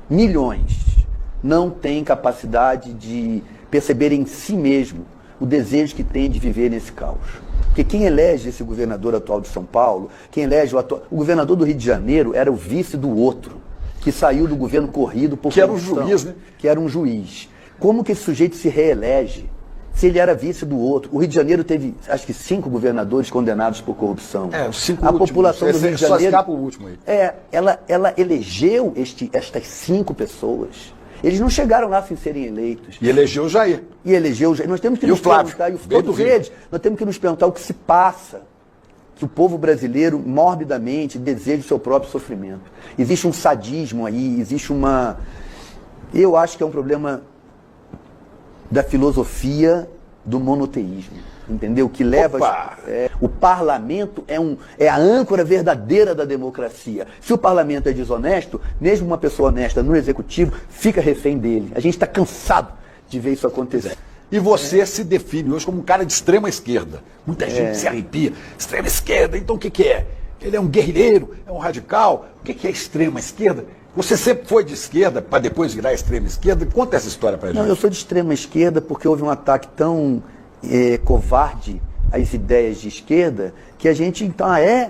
milhões, não têm capacidade de perceber em si mesmo o desejo que tem de viver nesse caos. Porque quem elege esse governador atual de São Paulo, quem elege o governador do Rio de Janeiro era o vice do outro, que saiu do governo corrido por corrupção. Que era um juiz, né? Que era um juiz. Como que esse sujeito se reelege se ele era vice do outro? O Rio de Janeiro teve, acho que 5 governadores condenados por corrupção. Os 5 A últimos. população do Rio de Janeiro... Só escapa o último aí. Ela elegeu estas 5 pessoas. Eles não chegaram lá sem serem eleitos. E elegeu o Jair. Nós temos que nos perguntar, todos eles, nós temos que nos perguntar o que se passa, que o povo brasileiro morbidamente deseja o seu próprio sofrimento. Existe um sadismo aí, existe uma... Eu acho que é um problema da filosofia do monoteísmo, entendeu? Que leva... o parlamento é a âncora verdadeira da democracia. Se o parlamento é desonesto, mesmo uma pessoa honesta no executivo fica refém dele. A gente está cansado de ver isso acontecer. E você se define hoje como um cara de extrema esquerda. Muita gente se arrepia. Extrema esquerda, então o que é? Ele é um guerrilheiro, é um radical. O que é extrema esquerda? Você sempre foi de esquerda para depois virar extrema esquerda? Conta essa história para a gente. Não, eu sou de extrema esquerda porque houve um ataque tão covarde às ideias de esquerda que a gente,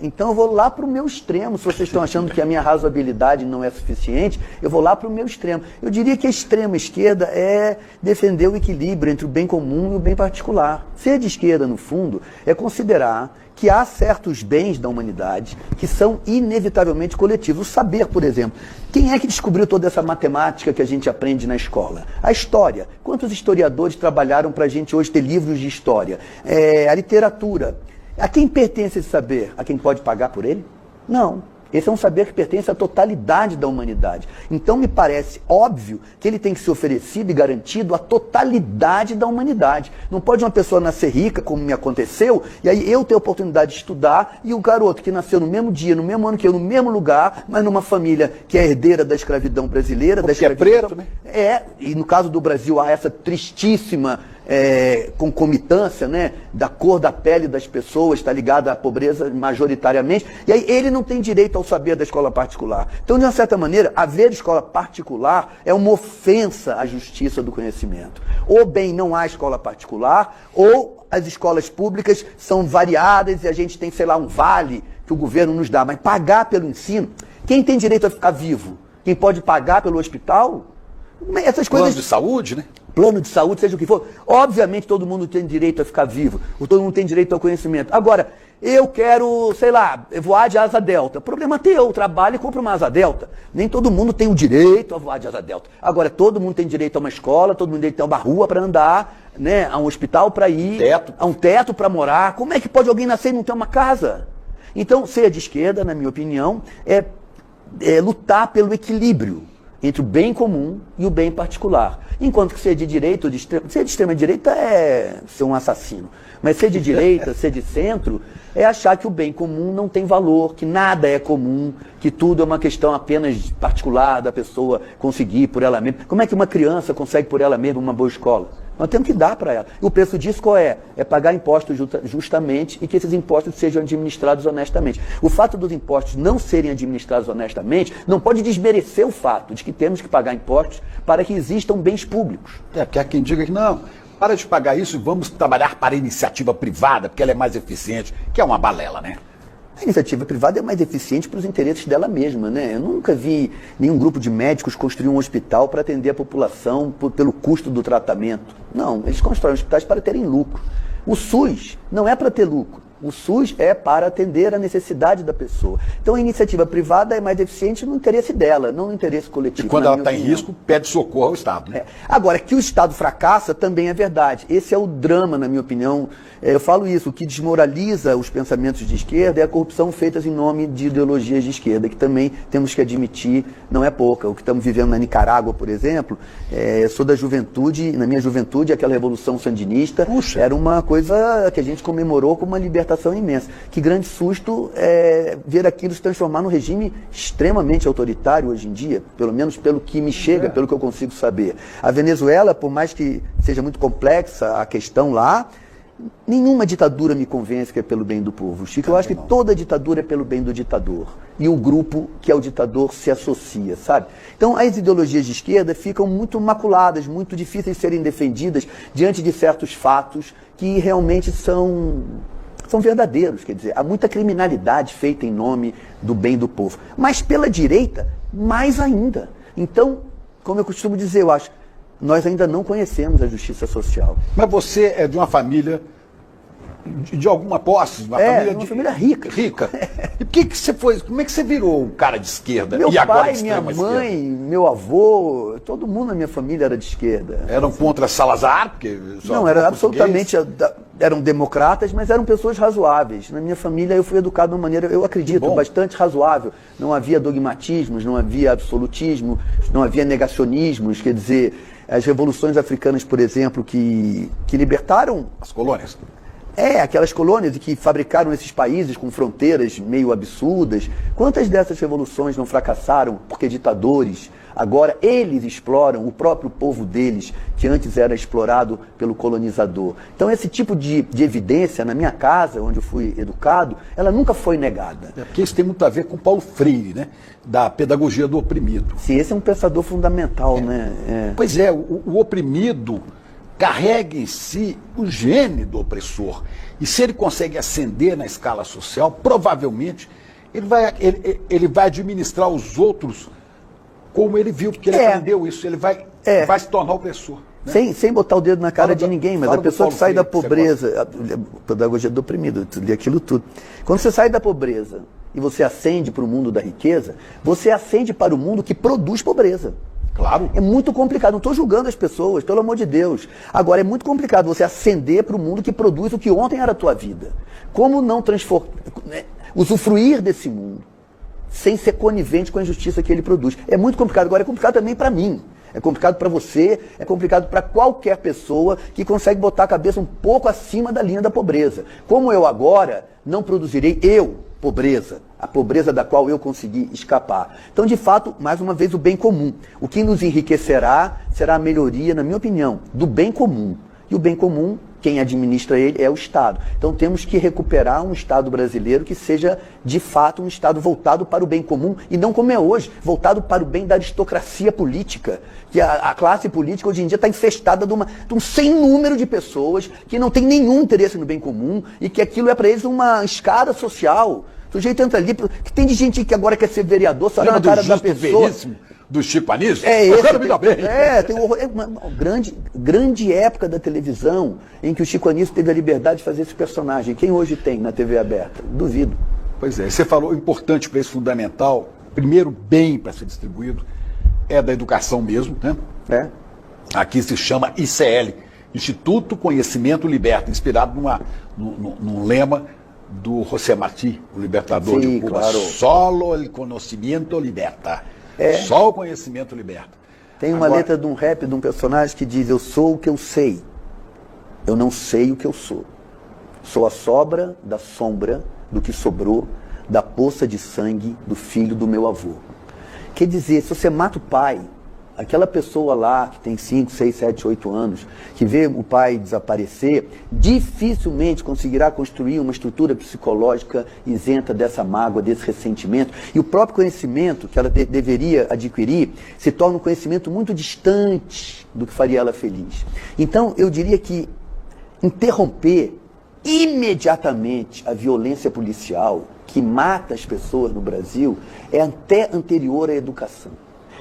então eu vou lá para o meu extremo. Se vocês estão achando que a minha razoabilidade não é suficiente, eu vou lá para o meu extremo. Eu diria que a extrema esquerda é defender o equilíbrio entre o bem comum e o bem particular. Ser de esquerda, no fundo, é considerar que há certos bens da humanidade que são inevitavelmente coletivos. O saber, por exemplo. Quem é que descobriu toda essa matemática que a gente aprende na escola? A história. Quantos historiadores trabalharam para a gente hoje ter livros de história? A literatura. A quem pertence esse saber? A quem pode pagar por ele? Não. Esse é um saber que pertence à totalidade da humanidade. Então me parece óbvio que ele tem que ser oferecido e garantido à totalidade da humanidade. Não pode uma pessoa nascer rica, como me aconteceu, e aí eu ter a oportunidade de estudar, e o garoto que nasceu no mesmo dia, no mesmo ano que eu, no mesmo lugar, mas numa família que é herdeira da escravidão brasileira. Porque é preto, né? E no caso do Brasil há essa tristíssima concomitância, né, da cor da pele das pessoas, está ligada à pobreza majoritariamente, e aí ele não tem direito ao saber da escola particular. Então, de uma certa maneira, haver escola particular é uma ofensa à justiça do conhecimento. Ou bem não há escola particular, ou as escolas públicas são variadas e a gente tem, sei lá, um vale que o governo nos dá, mas pagar pelo ensino, quem tem direito a ficar vivo? Quem pode pagar pelo hospital? Essas coisas... Plano de saúde, né? Plano de saúde, seja o que for. Obviamente todo mundo tem direito a ficar vivo, todo mundo tem direito ao conhecimento. Agora, eu quero, sei lá, voar de asa delta. Problema teu, trabalho e compra uma asa delta. Nem todo mundo tem o direito a voar de asa delta. Agora, todo mundo tem direito a uma escola, todo mundo tem direito a uma rua para andar, né, a um hospital para ir, a um teto para morar. Como é que pode alguém nascer e não ter uma casa? Então, ser de esquerda, na minha opinião, é lutar pelo equilíbrio entre o bem comum e o bem particular. Enquanto que ser de direita ou de extrema... Ser de extrema direita é ser um assassino. Mas ser de direita, ser de centro, é achar que o bem comum não tem valor, que nada é comum, que tudo é uma questão apenas particular da pessoa conseguir por ela mesma. Como é que uma criança consegue por ela mesma uma boa escola? Nós temos que dar para ela. E o preço disso qual é? É pagar impostos justamente e que esses impostos sejam administrados honestamente. O fato dos impostos não serem administrados honestamente não pode desmerecer o fato de que temos que pagar impostos para que existam bens públicos. Porque há quem diga que não, para de pagar isso e vamos trabalhar para a iniciativa privada, porque ela é mais eficiente, que é uma balela, né? A iniciativa privada é mais eficiente para os interesses dela mesma, né? Eu nunca vi nenhum grupo de médicos construir um hospital para atender a população pelo custo do tratamento. Não, eles constroem hospitais para terem lucro. O SUS não é para ter lucro. O SUS é para atender a necessidade da pessoa. Então a iniciativa privada é mais eficiente no interesse dela, não no interesse coletivo. E quando ela está em risco, pede socorro ao Estado. Né? Agora, que o Estado fracassa também é verdade. Esse é o drama, na minha opinião. Eu falo isso, o que desmoraliza os pensamentos de esquerda é a corrupção feita em nome de ideologias de esquerda, que também temos que admitir, não é pouca. O que estamos vivendo na Nicarágua, por exemplo, eu sou da juventude, na minha juventude, aquela revolução sandinista era uma coisa que a gente comemorou como uma libertação imensa. Que grande susto ver aquilo se transformar num regime extremamente autoritário hoje em dia, pelo menos pelo que me chega, pelo que eu consigo saber. A Venezuela, por mais que seja muito complexa a questão lá, Nenhuma ditadura me convence que é pelo bem do povo, Chico. Eu acho que toda ditadura é pelo bem do ditador. E o grupo que é o ditador se associa, sabe? Então, as ideologias de esquerda ficam muito maculadas, muito difíceis de serem defendidas diante de certos fatos que realmente são verdadeiros. Quer dizer, há muita criminalidade feita em nome do bem do povo. Mas pela direita, mais ainda. Então, como eu costumo dizer, eu acho, nós ainda não conhecemos a justiça social. Mas você é de uma família de alguma posse, uma família rica. Rica. E que você foi? Como é que você virou um cara de esquerda? Meu e agora pai, minha mãe, meu avô, todo mundo na minha família era de esquerda. Eram contra Salazar? Porque não, era absolutamente, eram democratas, mas eram pessoas razoáveis. Na minha família eu fui educado de uma maneira, eu acredito, bastante razoável. Não havia dogmatismos, não havia absolutismo, não havia negacionismos, quer dizer, as revoluções africanas, por exemplo, que libertaram as colônias. Aquelas colônias que fabricaram esses países com fronteiras meio absurdas. Quantas dessas revoluções não fracassaram porque ditadores, agora eles exploram o próprio povo deles, que antes era explorado pelo colonizador. Então esse tipo de evidência, na minha casa, onde eu fui educado, ela nunca foi negada. Porque isso tem muito a ver com Paulo Freire, né? Da pedagogia do oprimido. Sim, esse é um pensador fundamental, né? Pois é, o oprimido carrega em si o gene do opressor. E se ele consegue ascender na escala social, provavelmente ele vai administrar os outros como ele viu, porque ele aprendeu isso. Ele vai se tornar opressor. Né? Sem botar o dedo na cara de ninguém, mas a pessoa que sai da pobreza, a pedagogia do oprimido, eu li aquilo tudo. Quando você sai da pobreza e você ascende para o mundo da riqueza, você ascende para o mundo que produz pobreza. Claro. É muito complicado, não estou julgando as pessoas, pelo amor de Deus. Agora, é muito complicado você ascender para o mundo que produz o que ontem era a tua vida. Como não usufruir desse mundo sem ser conivente com a injustiça que ele produz? É muito complicado. Agora, é complicado também para mim. É complicado para você, é complicado para qualquer pessoa que consegue botar a cabeça um pouco acima da linha da pobreza. Como eu agora não produzirei pobreza, a pobreza da qual eu consegui escapar. Então, de fato, mais uma vez, o bem comum. O que nos enriquecerá será a melhoria, na minha opinião, do bem comum. E o bem comum, quem administra ele é o Estado. Então temos que recuperar um Estado brasileiro que seja, de fato, um Estado voltado para o bem comum e não como é hoje, voltado para o bem da aristocracia política. Que a classe política hoje em dia está infestada de um sem número de pessoas que não tem nenhum interesse no bem comum e que aquilo é para eles uma escada social. O sujeito entra ali, que tem de gente que agora quer ser vereador, só na cara da pessoa. Do Chico Anísio? Tem uma grande época da televisão em que o Chico Anísio teve a liberdade de fazer esse personagem. Quem hoje tem na TV aberta? Duvido. Pois é, você falou importante para esse fundamental, primeiro bem para ser distribuído, é da educação mesmo, né? Aqui se chama ICL, Instituto Conhecimento Liberta, inspirado num lema do José Martí, o libertador de Cuba. Claro. Solo el conocimiento liberta. Só o conhecimento liberta. Tem uma letra de um rap de um personagem que diz: eu sou o que eu sei, eu não sei o que eu sou. Sou a sobra da sombra do que sobrou da poça de sangue do filho do meu avô. Quer dizer, se você mata o pai, aquela pessoa lá que tem 5, 6, 7, 8 anos, que vê o pai desaparecer, dificilmente conseguirá construir uma estrutura psicológica isenta dessa mágoa, desse ressentimento. E o próprio conhecimento que ela deveria adquirir se torna um conhecimento muito distante do que faria ela feliz. Então, eu diria que interromper imediatamente a violência policial que mata as pessoas no Brasil é até anterior à educação.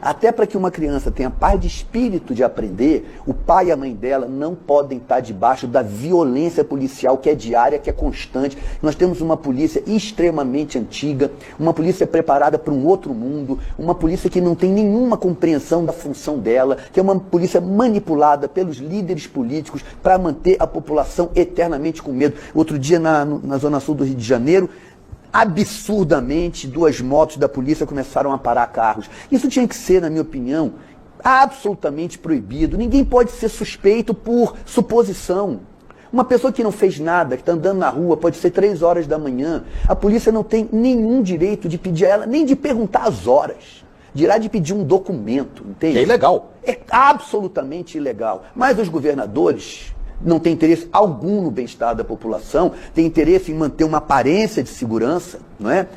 Até para que uma criança tenha paz de espírito de aprender, o pai e a mãe dela não podem estar debaixo da violência policial que é diária, que é constante. Nós temos uma polícia extremamente antiga, uma polícia preparada para um outro mundo, uma polícia que não tem nenhuma compreensão da função dela, que é uma polícia manipulada pelos líderes políticos para manter a população eternamente com medo. Outro dia na Zona Sul do Rio de Janeiro, absurdamente, 2 motos da polícia começaram a parar carros. Isso tinha que ser, na minha opinião, absolutamente proibido. Ninguém pode ser suspeito por suposição. Uma pessoa que não fez nada, que está andando na rua, pode ser 3 horas da manhã, a polícia não tem nenhum direito de pedir a ela, nem de perguntar as horas. Dirá de pedir um documento, entende? É ilegal. É absolutamente ilegal. Mas os governadores não tem interesse algum no bem-estar da população, tem interesse em manter uma aparência de segurança, não é?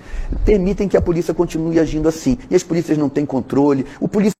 Permitem que a polícia continue agindo assim. E as polícias não têm controle, o polícia